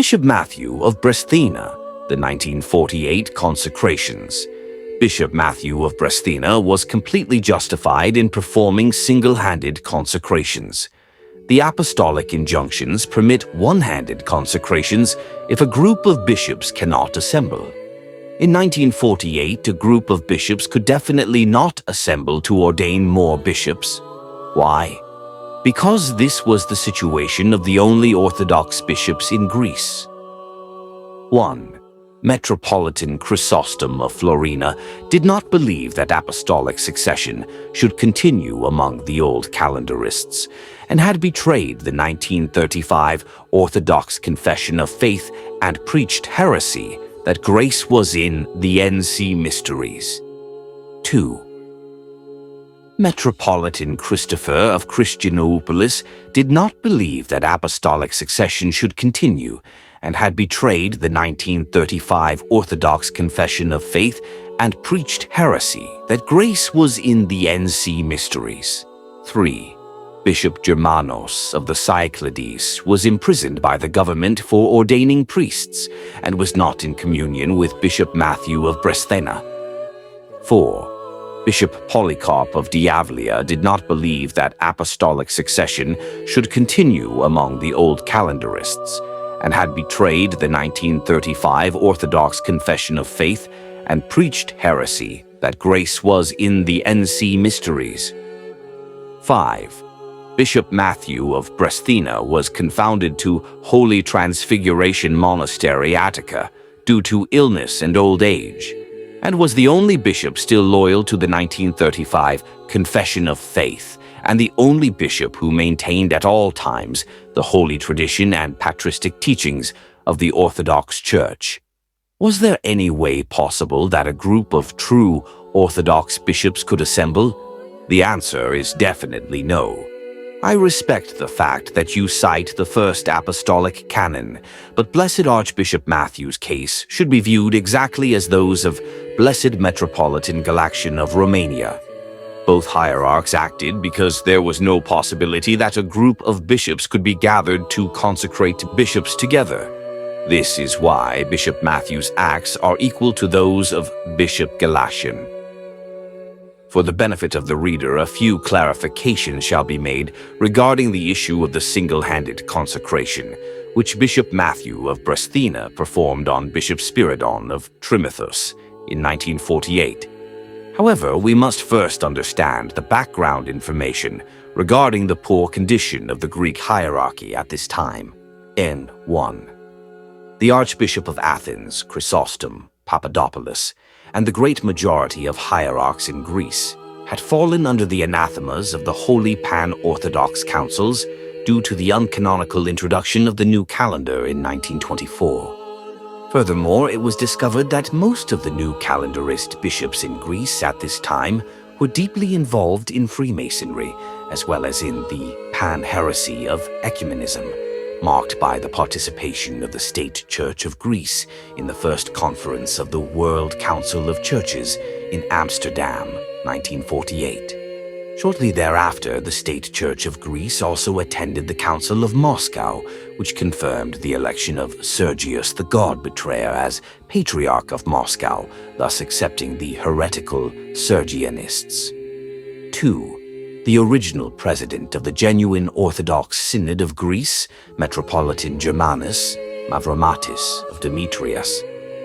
Bishop Matthew of Bresthena, the 1948 consecrations. Bishop Matthew of Bresthena was completely justified in performing single-handed consecrations. The apostolic injunctions permit one-handed consecrations if a group of bishops cannot assemble. In 1948, a group of bishops could definitely not assemble to ordain more bishops. Why? Because this was the situation of the only Orthodox bishops in Greece. 1. Metropolitan Chrysostom of Florina did not believe that apostolic succession should continue among the old calendarists, and had betrayed the 1935 Orthodox Confession of Faith and preached heresy that grace was in the NC Mysteries. 2. Metropolitan Christopher of Christianopolis did not believe that apostolic succession should continue, and had betrayed the 1935 Orthodox Confession of Faith and preached heresy that grace was in the NC Mysteries. 3. Bishop Germanos of the Cyclades was imprisoned by the government for ordaining priests and was not in communion with Bishop Matthew of Bresthena. 4. Bishop Polycarp of Diavlia did not believe that apostolic succession should continue among the old calendarists, and had betrayed the 1935 Orthodox Confession of Faith and preached heresy that grace was in the NC Mysteries. 5. Bishop Matthew of Bresthena was confounded to Holy Transfiguration Monastery, Attica, due to illness and old age, and was the only bishop still loyal to the 1935 Confession of Faith, and the only bishop who maintained at all times the holy tradition and patristic teachings of the Orthodox Church. Was there any way possible that a group of true Orthodox bishops could assemble? The answer is definitely no. I respect the fact that you cite the First Apostolic Canon, but Blessed Archbishop Matthew's case should be viewed exactly as those of Blessed Metropolitan Galaxian of Romania. Both hierarchs acted because there was no possibility that a group of bishops could be gathered to consecrate bishops together. This is why Bishop Matthew's acts are equal to those of Bishop Galatian. For the benefit of the reader, a few clarifications shall be made regarding the issue of the single-handed consecration, which Bishop Matthew of Bresthena performed on Bishop Spiridon of Trimithus in 1948. However, we must first understand the background information regarding the poor condition of the Greek hierarchy at this time. N1. The Archbishop of Athens, Chrysostom Papadopoulos, and the great majority of hierarchs in Greece had fallen under the anathemas of the Holy Pan-Orthodox Councils due to the uncanonical introduction of the new calendar in 1924. Furthermore, it was discovered that most of the new calendarist bishops in Greece at this time were deeply involved in Freemasonry, as well as in the pan-heresy of ecumenism, marked by the participation of the State Church of Greece in the First Conference of the World Council of Churches in Amsterdam, 1948. Shortly thereafter, the State Church of Greece also attended the Council of Moscow, which confirmed the election of Sergius the God Betrayer as Patriarch of Moscow, thus accepting the heretical Sergianists. 2. The original president of the genuine Orthodox Synod of Greece, Metropolitan Germanus Mavromatis of Demetrius,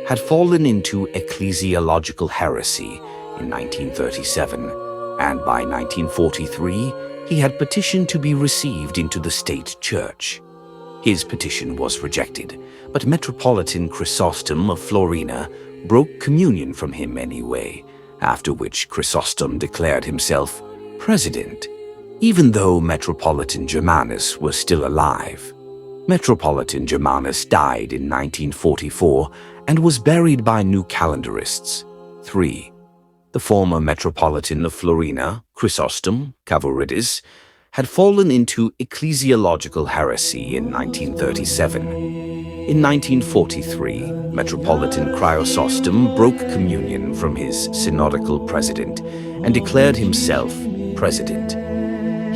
had fallen into ecclesiological heresy in 1937, and by 1943 he had petitioned to be received into the state church. His petition was rejected, but Metropolitan Chrysostom of Florina broke communion from him anyway, after which Chrysostom declared himself president, even though Metropolitan Germanus was still alive. Metropolitan Germanus died in 1944 and was buried by new calendarists. 3. The former Metropolitan of Florina, Chrysostom Kavouridis, had fallen into ecclesiological heresy in 1937. In 1943, Metropolitan Chrysostom broke communion from his synodical president and declared himself president.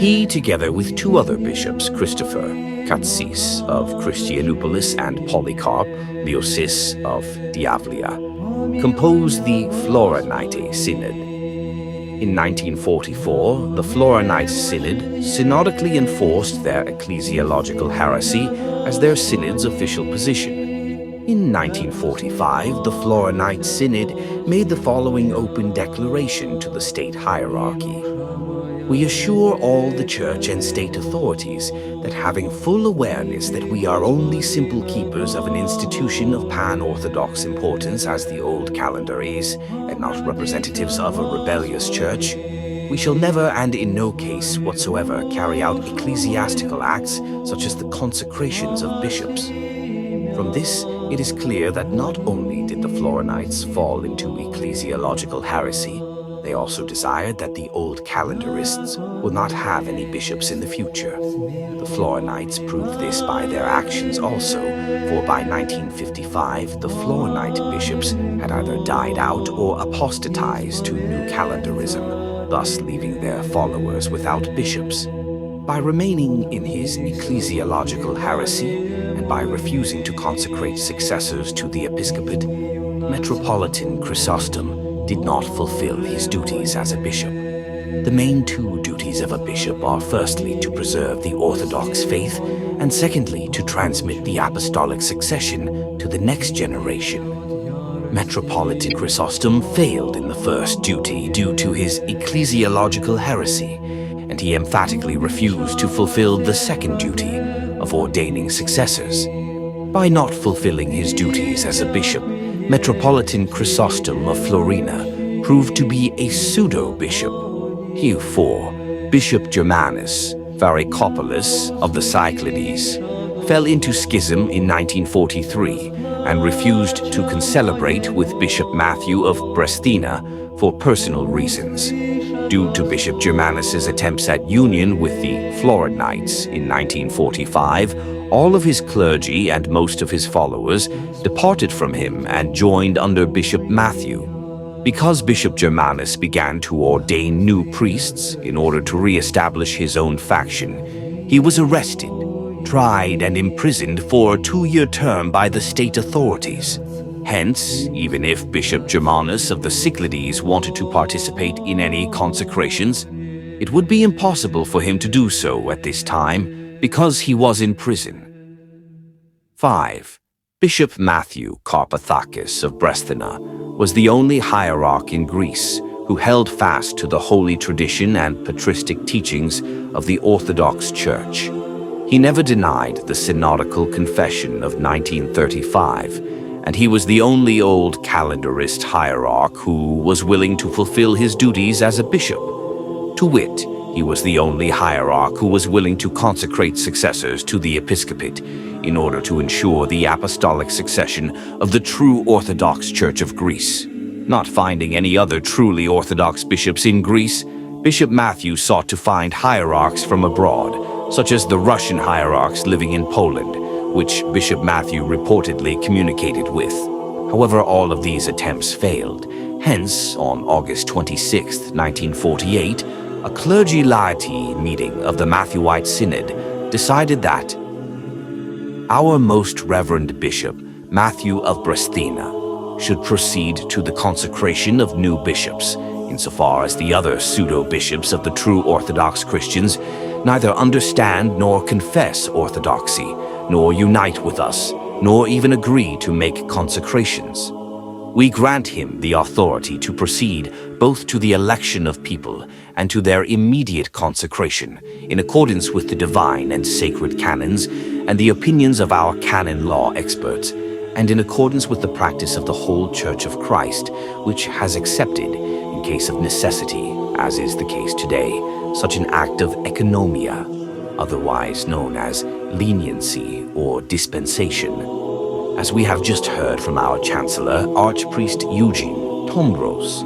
He, together with two other bishops, Christopher, Katsis of Christianopolis, and Polycarp, Leosis of Diavlia, composed the Floranite Synod. In 1944, the Floranite Synod synodically enforced their ecclesiological heresy as their synod's official position. In 1945, the Floranite Synod made the following open declaration to the state hierarchy. We assure all the church and state authorities that, having full awareness that we are only simple keepers of an institution of pan-orthodox importance as the old calendar is, and not representatives of a rebellious church, we shall never and in no case whatsoever carry out ecclesiastical acts such as the consecrations of bishops. From this, it is clear that not only did the Floranites fall into ecclesiological heresy, they also desired that the old calendarists would not have any bishops in the future. The Floranites proved this by their actions also, for by 1955 the Floranite bishops had either died out or apostatized to new calendarism, thus leaving their followers without bishops. By remaining in his ecclesiological heresy, and by refusing to consecrate successors to the episcopate, Metropolitan Chrysostom did not fulfill his duties as a bishop. The main two duties of a bishop are firstly to preserve the orthodox faith, and secondly to transmit the apostolic succession to the next generation. Metropolitan Chrysostom failed in the first duty due to his ecclesiological heresy, and he emphatically refused to fulfill the second duty of ordaining successors. By not fulfilling his duties as a bishop, Metropolitan Chrysostom of Florina proved to be a pseudo-bishop. Herefor, Bishop Germanus Varicopoulos of the Cyclades fell into schism in 1943 and refused to concelebrate with Bishop Matthew of Bresthena for personal reasons. Due to Bishop Germanus's attempts at union with the Floranites in 1945, all of his clergy and most of his followers departed from him and joined under Bishop Matthew. Because Bishop Germanus began to ordain new priests in order to re-establish his own faction, he was arrested, tried, and imprisoned for a 2-year term by the state authorities. Hence, even if Bishop Germanus of the Cyclades wanted to participate in any consecrations, it would be impossible for him to do so at this time because he was in prison. 5. Bishop Matthew Carpathakis of Bresthena was the only hierarch in Greece who held fast to the holy tradition and patristic teachings of the Orthodox Church. He never denied the synodical confession of 1935, and he was the only old calendarist hierarch who was willing to fulfill his duties as a bishop. To wit, he was the only hierarch who was willing to consecrate successors to the episcopate in order to ensure the apostolic succession of the true Orthodox Church of Greece. Not finding any other truly Orthodox bishops in Greece, Bishop Matthew sought to find hierarchs from abroad, such as the Russian hierarchs living in Poland, which Bishop Matthew reportedly communicated with. However, all of these attempts failed. Hence, on August 26, 1948, a clergy laity meeting of the Matthewite Synod decided that our Most Reverend Bishop Matthew of Bresthena should proceed to the consecration of new bishops, insofar as the other pseudo-bishops of the true Orthodox Christians neither understand nor confess orthodoxy, nor unite with us, nor even agree to make consecrations. We grant him the authority to proceed both to the election of people and to their immediate consecration, in accordance with the divine and sacred canons and the opinions of our canon law experts, and in accordance with the practice of the whole Church of Christ, which has accepted, in case of necessity, as is the case today, such an act of economia, otherwise known as leniency or dispensation. As we have just heard from our Chancellor, Archpriest Eugene Tombros,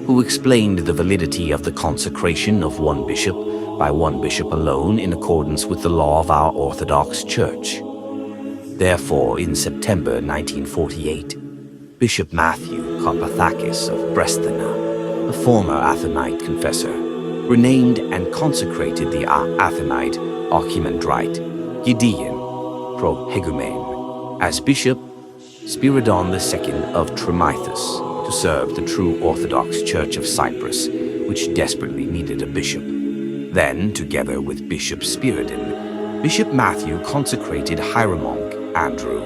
who explained the validity of the consecration of one bishop by one bishop alone in accordance with the law of our Orthodox Church. Therefore, in September 1948, Bishop Matthew Carpathakis of Bresthena, a former Athonite confessor, renamed and consecrated the Athenite archimandrite Gideon Prohegumen as Bishop Spiridon II of Trimithus to serve the true Orthodox Church of Cyprus, which desperately needed a bishop. Then, together with Bishop Spiridon, Bishop Matthew consecrated Hieromonk Andrew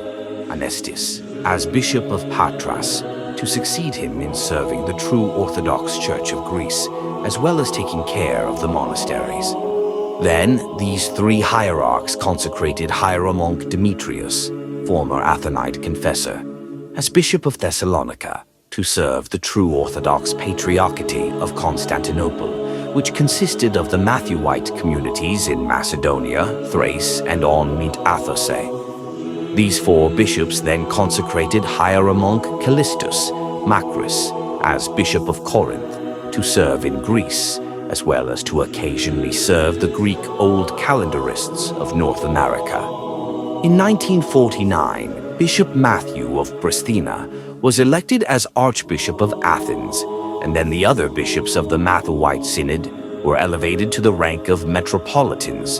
Anestis as Bishop of Patras to succeed him in serving the true Orthodox Church of Greece, as well as taking care of the monasteries. Then, these three hierarchs consecrated Hieromonk Demetrius, former Athenite confessor, as Bishop of Thessalonica to serve the true Orthodox Patriarchate of Constantinople, which consisted of the Matthewite communities in Macedonia, Thrace, and on Mount Athos. These four bishops then consecrated Hieromonk Callistus Macris as Bishop of Corinth to serve in Greece, as well as to occasionally serve the Greek Old Calendarists of North America. In 1949, Bishop Matthew of Bresthena was elected as Archbishop of Athens, and then the other bishops of the Matthewite Synod were elevated to the rank of metropolitans.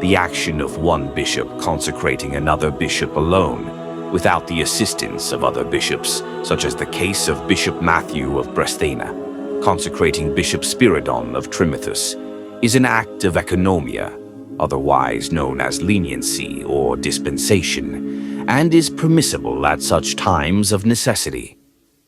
The action of one bishop consecrating another bishop alone, without the assistance of other bishops, such as the case of Bishop Matthew of Bresthena, consecrating Bishop Spiridon of Trimithus, is an act of economia, otherwise known as leniency or dispensation, and is permissible at such times of necessity.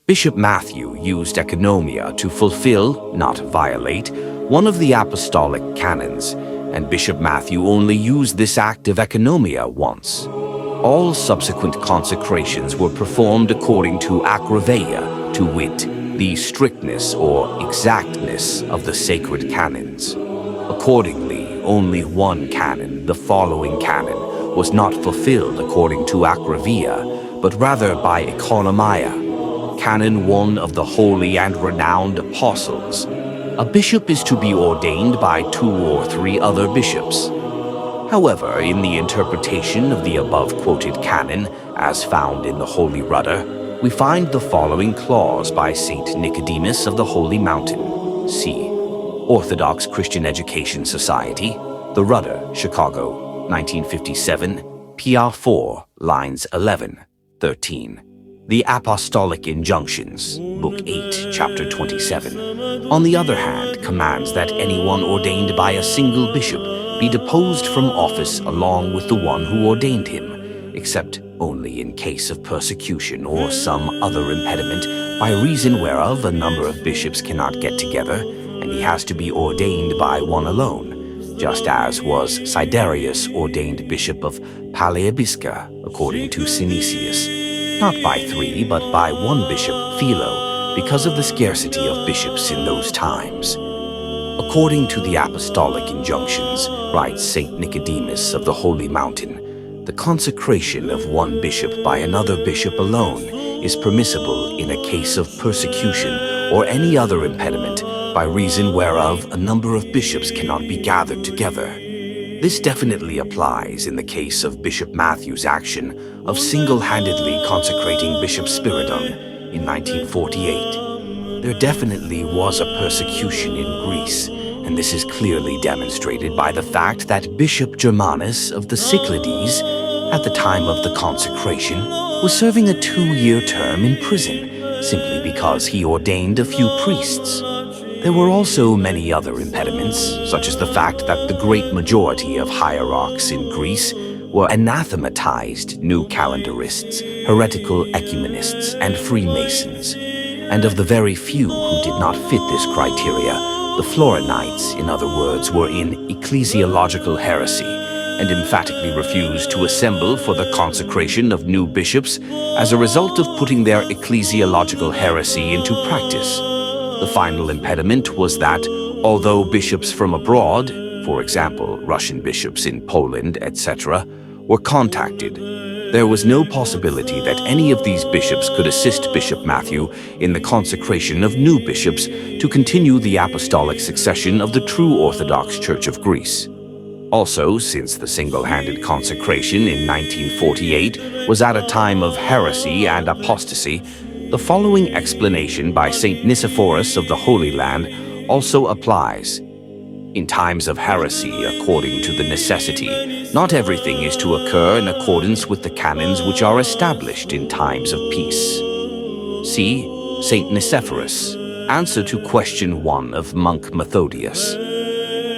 Bishop Matthew used economia to fulfill, not violate, one of the apostolic canons, and Bishop Matthew only used this act of economia once. All subsequent consecrations were performed according to akraveia, to wit, the strictness or exactness of the sacred canons. Accordingly, only one canon, the following canon, was not fulfilled according to akraveia, but rather by economia. Canon 1 of the Holy and Renowned Apostles. A bishop is to be ordained by 2 or 3 other bishops. However, in the interpretation of the above-quoted canon, as found in the Holy Rudder, we find the following clause by St. Nicodemus of the Holy Mountain. See Orthodox Christian Education Society, The Rudder, Chicago, 1957, PR 4, lines 11, 13. The Apostolic Injunctions, Book 8, Chapter 27, on the other hand, commands that anyone ordained by a single bishop be deposed from office along with the one who ordained him, except only in case of persecution or some other impediment, by reason whereof a number of bishops cannot get together, and he has to be ordained by one alone, just as was Siderius ordained Bishop of Palaeobisca, according to Synesius, not by 3, but by one bishop, Philo, because of the scarcity of bishops in those times. According to the apostolic injunctions, writes St. Nicodemus of the Holy Mountain, the consecration of one bishop by another bishop alone is permissible in a case of persecution or any other impediment, by reason whereof a number of bishops cannot be gathered together. This definitely applies in the case of Bishop Matthew's action of single-handedly consecrating Bishop Spiridon in 1948. There definitely was a persecution in Greece, and this is clearly demonstrated by the fact that Bishop Germanus of the Cyclades, at the time of the consecration, was serving a 2-year term in prison, simply because he ordained a few priests. There were also many other impediments, such as the fact that the great majority of hierarchs in Greece were anathematized new calendarists, heretical ecumenists, and Freemasons. And of the very few who did not fit this criteria, the Florinites, in other words, were in ecclesiological heresy, and emphatically refused to assemble for the consecration of new bishops as a result of putting their ecclesiological heresy into practice. The final impediment was that, although bishops from abroad, for example, Russian bishops in Poland, etc., were contacted, there was no possibility that any of these bishops could assist Bishop Matthew in the consecration of new bishops to continue the apostolic succession of the true Orthodox Church of Greece. Also, since the single-handed consecration in 1948 was at a time of heresy and apostasy, the following explanation by St. Nicephorus of the Holy Land also applies. In times of heresy, according to the necessity, not everything is to occur in accordance with the canons which are established in times of peace. See Saint Nicephorus, answer to question 1 of monk Methodius.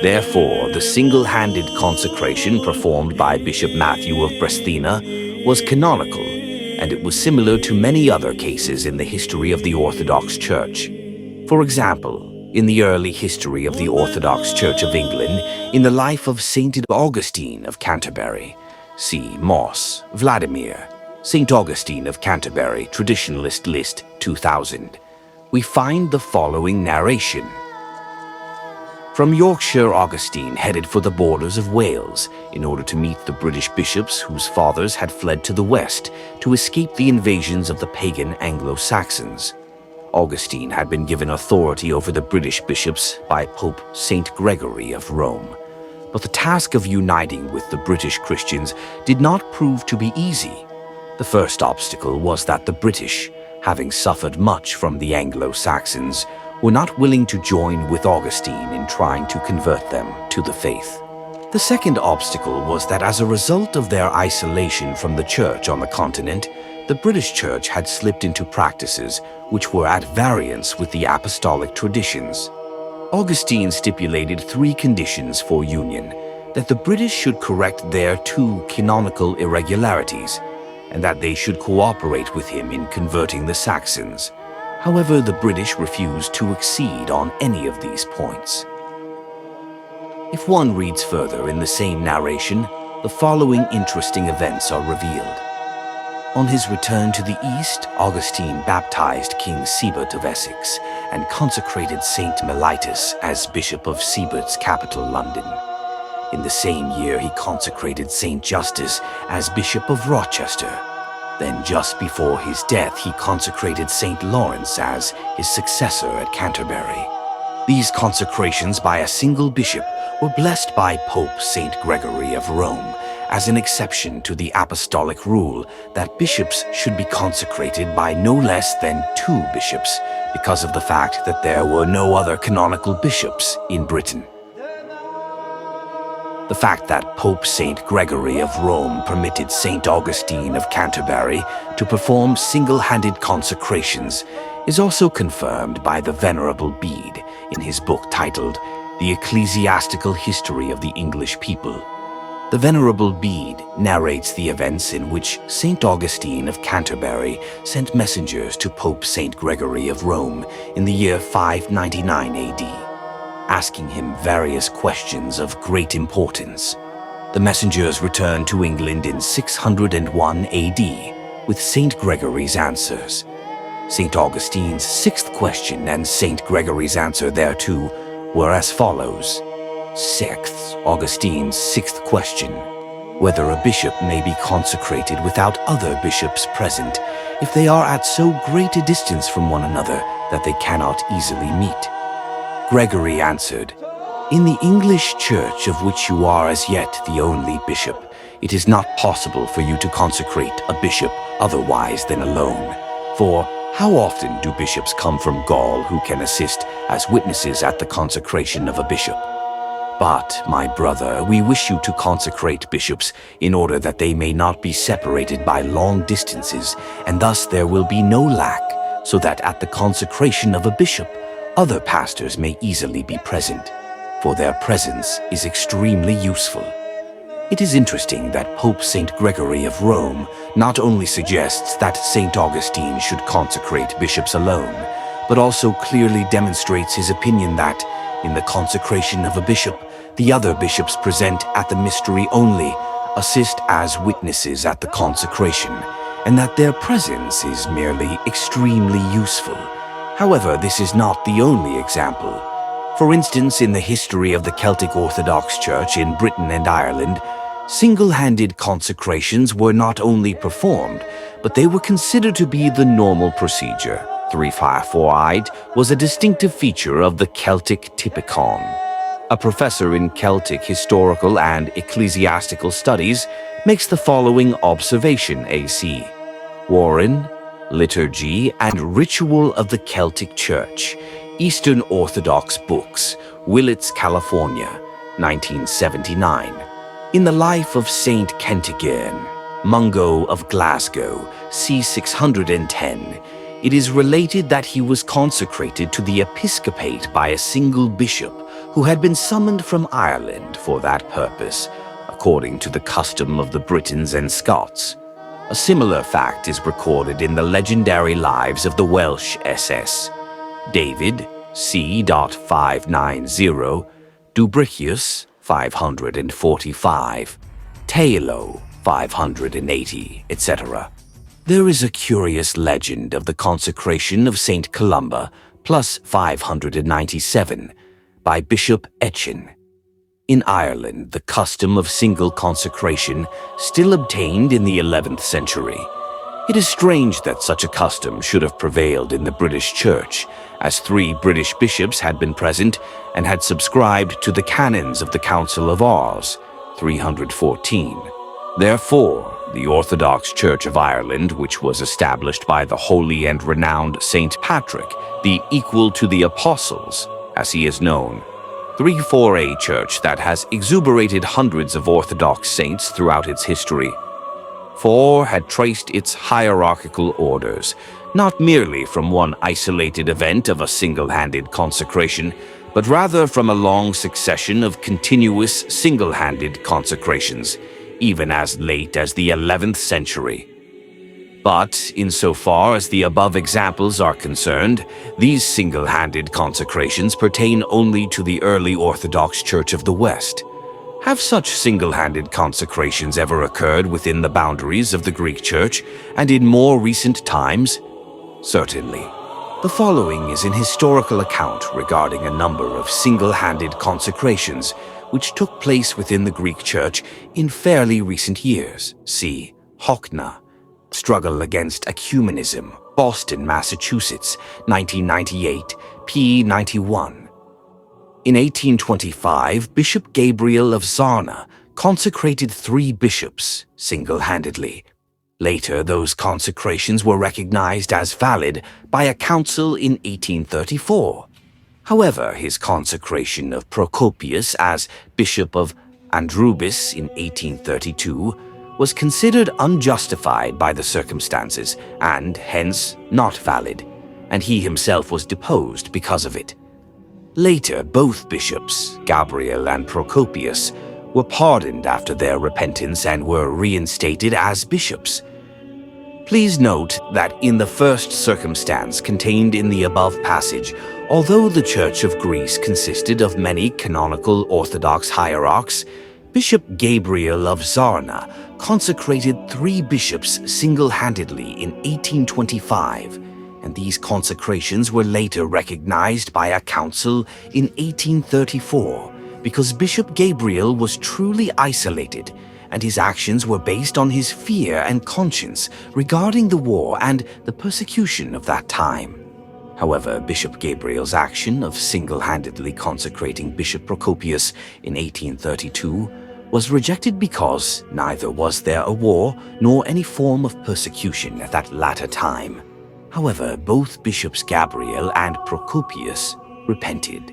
Therefore, the single-handed consecration performed by Bishop Matthew of Bresthena was canonical, and it was similar to many other cases in the history of the Orthodox Church. For example, in the early history of the Orthodox Church of England, in the life of Saint Augustine of Canterbury, see Moss, Vladimir, Saint Augustine of Canterbury, Traditionalist List 2000, we find the following narration. From Yorkshire, Augustine headed for the borders of Wales in order to meet the British bishops whose fathers had fled to the west to escape the invasions of the pagan Anglo-Saxons. Augustine had been given authority over the British bishops by Pope Saint Gregory of Rome. But the task of uniting with the British Christians did not prove to be easy. The first obstacle was that the British, having suffered much from the Anglo-Saxons, were not willing to join with Augustine in trying to convert them to the faith. The second obstacle was that as a result of their isolation from the Church on the continent, the British Church had slipped into practices which were at variance with the apostolic traditions. Augustine stipulated 3 conditions for union: that the British should correct their 2 canonical irregularities, and that they should cooperate with him in converting the Saxons. However, the British refused to accede on any of these points. If one reads further in the same narration, the following interesting events are revealed. On his return to the east, Augustine baptized King Sebert of Essex and consecrated Saint Mellitus as Bishop of Sebert's capital, London. In the same year, he consecrated Saint Justus as Bishop of Rochester. Then, just before his death, he consecrated Saint Lawrence as his successor at Canterbury. These consecrations by a single bishop were blessed by Pope Saint Gregory of Rome as an exception to the apostolic rule that bishops should be consecrated by no less than 2 bishops because of the fact that there were no other canonical bishops in Britain. The fact that Pope Saint Gregory of Rome permitted Saint Augustine of Canterbury to perform single-handed consecrations is also confirmed by the Venerable Bede in his book titled The Ecclesiastical History of the English People. The Venerable Bede narrates the events in which Saint Augustine of Canterbury sent messengers to Pope Saint Gregory of Rome in the year 599 AD. Asking him various questions of great importance. The messengers returned to England in 601 AD with Saint Gregory's answers. Saint Augustine's 6th question and Saint Gregory's answer thereto were as follows. 6th, Augustine's 6th question: whether a bishop may be consecrated without other bishops present if they are at so great a distance from one another that they cannot easily meet. Gregory answered, "In the English Church, of which you are as yet the only bishop, it is not possible for you to consecrate a bishop otherwise than alone. For how often do bishops come from Gaul who can assist as witnesses at the consecration of a bishop? But, my brother, we wish you to consecrate bishops in order that they may not be separated by long distances, and thus there will be no lack, so that at the consecration of a bishop, other pastors may easily be present, for their presence is extremely useful." It is interesting that Pope Saint Gregory of Rome not only suggests that Saint Augustine should consecrate bishops alone, but also clearly demonstrates his opinion that, in the consecration of a bishop, the other bishops present at the mystery only assist as witnesses at the consecration, and that their presence is merely extremely useful. However, this is not the only example. For instance, in the history of the Celtic Orthodox Church in Britain and Ireland, single-handed consecrations were not only performed, but they were considered to be the normal procedure. 354 was a distinctive feature of the Celtic Typicon. A professor in Celtic historical and ecclesiastical studies makes the following observation AC. Warren, Liturgy and Ritual of the Celtic Church. Eastern Orthodox Books, Willits, California, 1979. In the Life of Saint Kentigern, Mungo of Glasgow, c. 610, it is related that he was consecrated to the episcopate by a single bishop who had been summoned from Ireland for that purpose, according to the custom of the Britons and Scots. A similar fact is recorded in the legendary lives of the Welsh SS. David, c. 590, Dubricius, 545, Tailo, 580, etc. There is a curious legend of the consecration of St. Columba, plus 597, by Bishop Etchin. In Ireland, the custom of single consecration still obtained in the 11th century. It is strange that such a custom should have prevailed in the British Church, as 3 British bishops had been present and had subscribed to the Canons of the Council of Ars, 314. Therefore, the Orthodox Church of Ireland, which was established by the holy and renowned Saint Patrick, the equal to the Apostles, as he is known, 3-4A church that has exuberated hundreds of Orthodox saints throughout its history. 4 had traced its hierarchical orders, not merely from one isolated event of a single-handed consecration, but rather from a long succession of continuous single-handed consecrations, even as late as the 11th century. But, insofar as the above examples are concerned, these single-handed consecrations pertain only to the early Orthodox Church of the West. Have such single-handed consecrations ever occurred within the boundaries of the Greek Church and in more recent times? Certainly. The following is an historical account regarding a number of single-handed consecrations which took place within the Greek Church in fairly recent years. See Hockna, Struggle Against Ecumenism, Boston, Massachusetts, 1998, p. 91. In 1825, Bishop Gabriel of Zarna consecrated 3 bishops single-handedly. Later, those consecrations were recognized as valid by a council in 1834. However, his consecration of Procopius as Bishop of Andrubis in 1832 was considered unjustified by the circumstances and, hence, not valid, and he himself was deposed because of it. Later, both bishops, Gabriel and Procopius, were pardoned after their repentance and were reinstated as bishops. Please note that in the first circumstance contained in the above passage, although the Church of Greece consisted of many canonical Orthodox hierarchs, Bishop Gabriel of Zarna consecrated 3 bishops single-handedly in 1825, and these consecrations were later recognized by a council in 1834 because Bishop Gabriel was truly isolated and his actions were based on his fear and conscience regarding the war and the persecution of that time. However, Bishop Gabriel's action of single-handedly consecrating Bishop Procopius in 1832 was rejected because neither was there a war nor any form of persecution at that latter time. However, both Bishops Gabriel and Procopius repented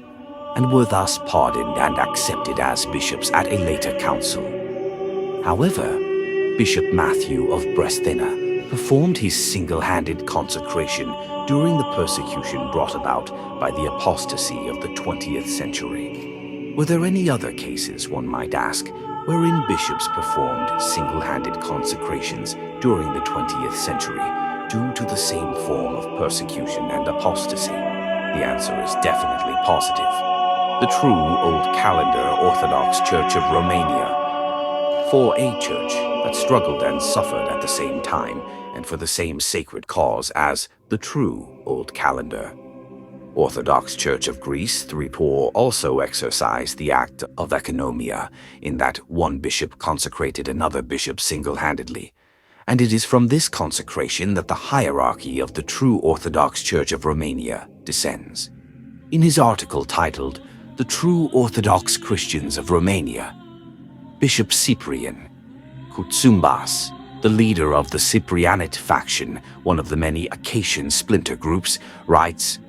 and were thus pardoned and accepted as bishops at a later council. However, Bishop Matthew of Bresthena performed his single-handed consecration during the persecution brought about by the apostasy of the 20th century. Were there any other cases, one might ask, wherein bishops performed single-handed consecrations during the 20th century due to the same form of persecution and apostasy? The answer is definitely positive. The true Old Calendar Orthodox Church of Romania, 4A church that struggled and suffered at the same time and for the same sacred cause as the true Old Calendar. Orthodox Church of Greece, 3-4, also exercised the act of economia in that one bishop consecrated another bishop single-handedly, and it is from this consecration that the hierarchy of the true Orthodox Church of Romania descends. In his article titled "The True Orthodox Christians of Romania," Bishop Cyprian Kutsumbas, the leader of the Cyprianate faction, one of the many Acacian splinter groups, writes,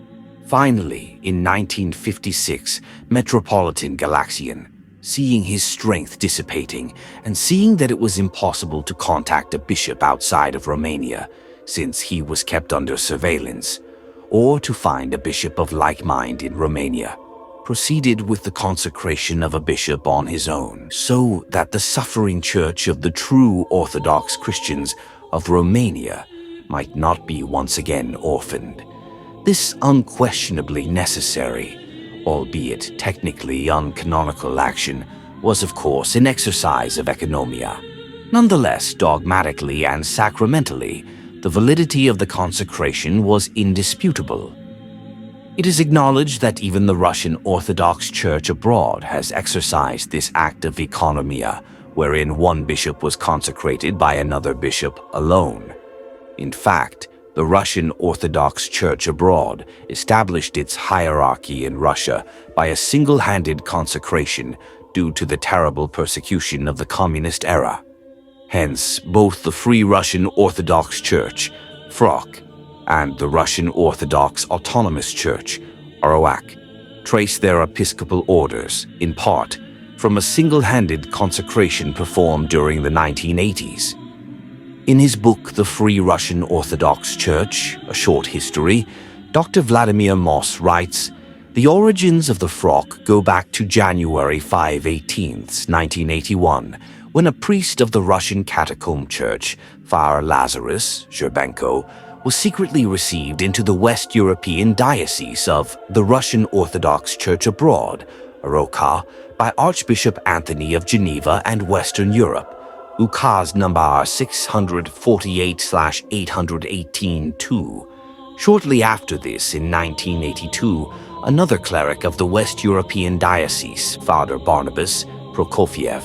Finally, in 1956, Metropolitan Galaxian, seeing his strength dissipating and seeing that it was impossible to contact a bishop outside of Romania, since he was kept under surveillance, or to find a bishop of like mind in Romania, proceeded with the consecration of a bishop on his own, so that the suffering church of the true Orthodox Christians of Romania might not be once again orphaned. This unquestionably necessary, albeit technically uncanonical action, was of course an exercise of economia. Nonetheless, dogmatically and sacramentally, the validity of the consecration was indisputable. It is acknowledged that even the Russian Orthodox Church abroad has exercised this act of economia, wherein one bishop was consecrated by another bishop alone. In fact, the Russian Orthodox Church abroad established its hierarchy in Russia by a single-handed consecration due to the terrible persecution of the communist era. Hence, both the Free Russian Orthodox Church, FROK, and the Russian Orthodox Autonomous Church, ROAC, trace their episcopal orders, in part, from a single-handed consecration performed during the 1980s. In his book, The Free Russian Orthodox Church, A Short History, Dr. Vladimir Moss writes, "The origins of the FROK go back to January 5/18, 1981, when a priest of the Russian Catacomb Church, Father Lazarus Zherbenko, was secretly received into the West European Diocese of the Russian Orthodox Church abroad, ROCA, by Archbishop Anthony of Geneva and Western Europe, Ukaz number 648/818-2. Shortly after this, in 1982, another cleric of the West European Diocese, Father Barnabas Prokofiev,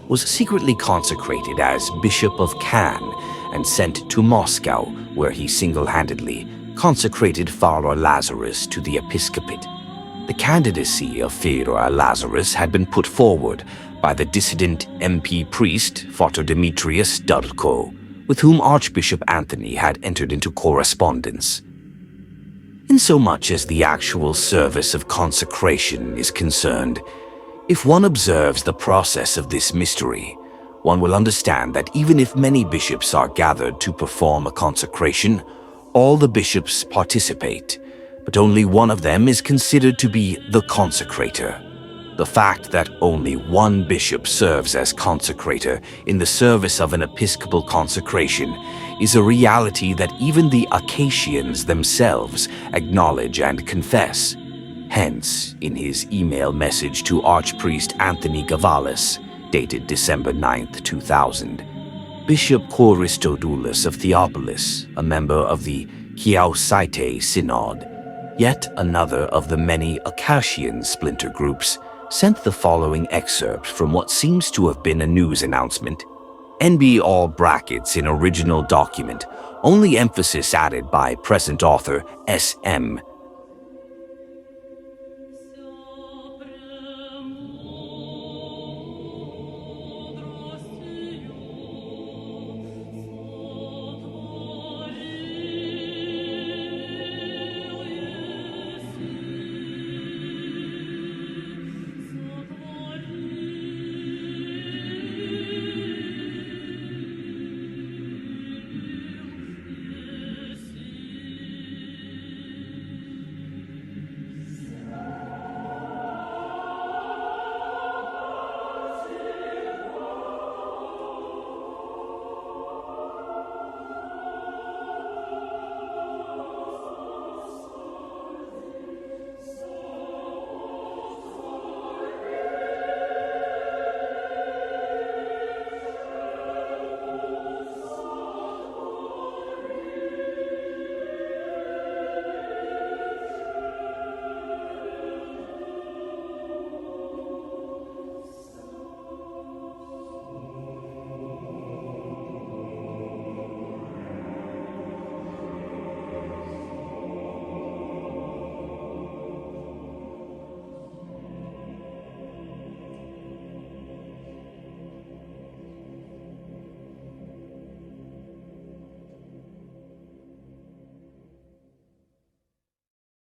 was secretly consecrated as Bishop of Canon and sent to Moscow, where he single-handedly consecrated Father Lazarus to the episcopate. The candidacy of Father Lazarus had been put forward by the dissident MP priest, Father Demetrius Dudko, with whom Archbishop Anthony had entered into correspondence. Insomuch as the actual service of consecration is concerned, if one observes the process of this mystery, one will understand that even if many bishops are gathered to perform a consecration, all the bishops participate, but only one of them is considered to be the consecrator. The fact that only one bishop serves as consecrator in the service of an episcopal consecration is a reality that even the Acacians themselves acknowledge and confess. Hence, in his email message to Archpriest Anthony Gavalis, dated December 9, 2000, Bishop Christodoulos of Theopolis, a member of the Cite Synod, yet another of the many Acacian splinter groups, sent the following excerpt from what seems to have been a news announcement. NB all brackets in original document, only emphasis added by present author S.M.